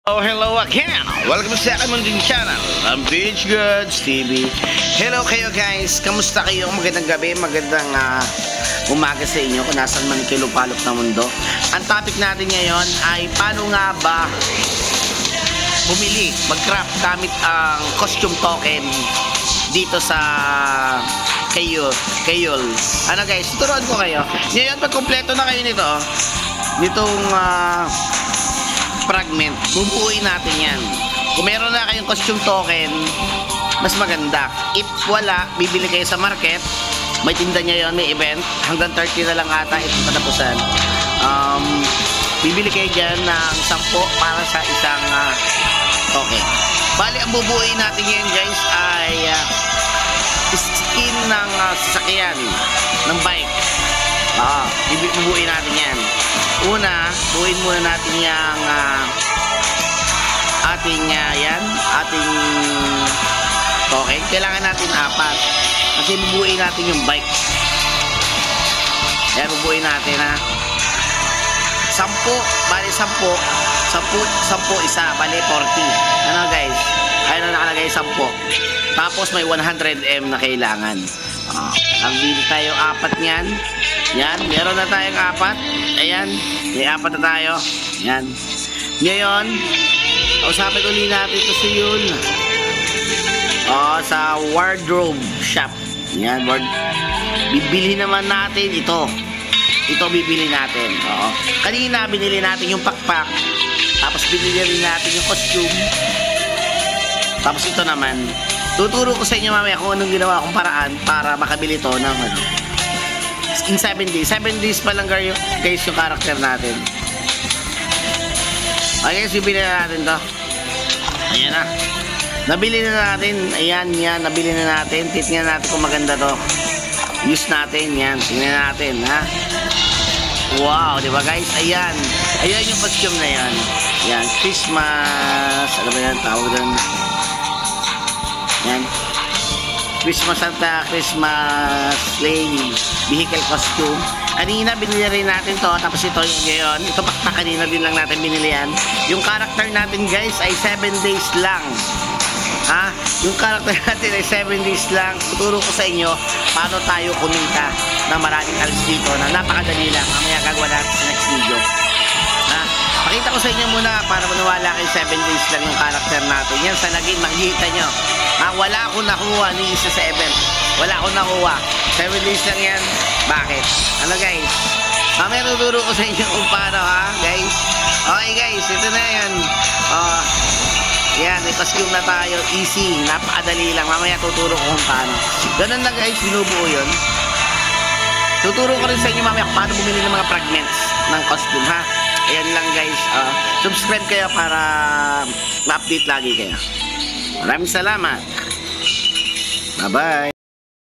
Oh, hello again! Welcome sa aking munting channel, ang Beach Goods TV. Hello kayo guys! Kamusta kayo? Magandang gabi, magandang umaga sa inyo kung nasan man kayo lupalop na mundo. Ang topic natin ngayon ay paano nga ba bumili, mag-craft gamit ang costume token dito sa Kayol. Ano guys, tuturuan ko kayo. Ngayon, pag kompleto na kayo nitong fragment, bubuuin natin yan. Kung meron na kayong costume token, mas maganda. If wala, bibili kayo sa market, may tinda niya yon, may event, hanggang 30 na lang ata itong katapusan. Bibili kayo dyan ng 10 para sa isang token. Bali, ang bubuuin natin ngayon guys ay skin ng sasakyan, ng bike. Bubuuin natin yan. Una, buuin muna natin yung ating token. Kailangan natin 4 kasi bubuuin natin yung bike. Yan, bubuuin natin 10, bali 10 isa, bali 40. Ano guys, ayun na nakalagay 10. Tapos may 100M na kailangan. Ang bili tayo 4 niyan. Yan, meron na tayong 4. Ayan, may 4 na tayo. Yan. Ngayon, usapin ulit natin ito sa yun. Sa wardrobe shop. Yan, bibili naman natin ito. Ito bibili natin. Kanina binili natin yung pakpak. Tapos binili rin natin yung costume. Tapos ito naman. Tuturo ko sa inyo mamaya kung anong ginawa kong paraan para makabili ito ng in 7 days. 7 days pa lang guys yung character natin. Okay, bibili na natin to. Ayan na. Nabili na natin. Ayan, nabili na natin. Titingnan natin kung maganda to. Use natin. Yan, tingnan natin, ha. Wow, di ba guys? Ayan. Ayan yung costume na yan. Yan, Christmas. Ano ba yan? Tawag doon. Yan. Christmas Santa, Christmas Lane, vehicle costume. Kanina binili rin natin to. Tapos ito yung ngayon. Ito pa kanina din lang natin binili yan. Yung character natin guys ay 7 days lang. Yung character natin ay 7 days lang. Tuturo ko sa inyo paano tayo kumita ng maraming alis dito na napakadali lang. Mamaya gagawa natin sa next video. Pakita ko sa inyo muna para maniwala kayo 7 days lang yung character natin. Yan sa laging makikita nyo. Wala akong nakuha ni isa sa event. Wala akong nakuha. 7 days lang yan. Bakit? Ano guys? Mamaya tuturo ko sa inyo kung paano guys. Okay guys, ito na yan. Yan, may costume na tayo. Easy. Napakadali lang. Mamaya tuturo ko kung paano. Ganun lang guys, binubuo yun. Tuturo ko rin sa inyo mamaya kung paano bumili ng mga fragments ng costume Ayan lang guys. Subscribe kayo para ma-update lagi kayo. Maraming salamat. Bye-bye.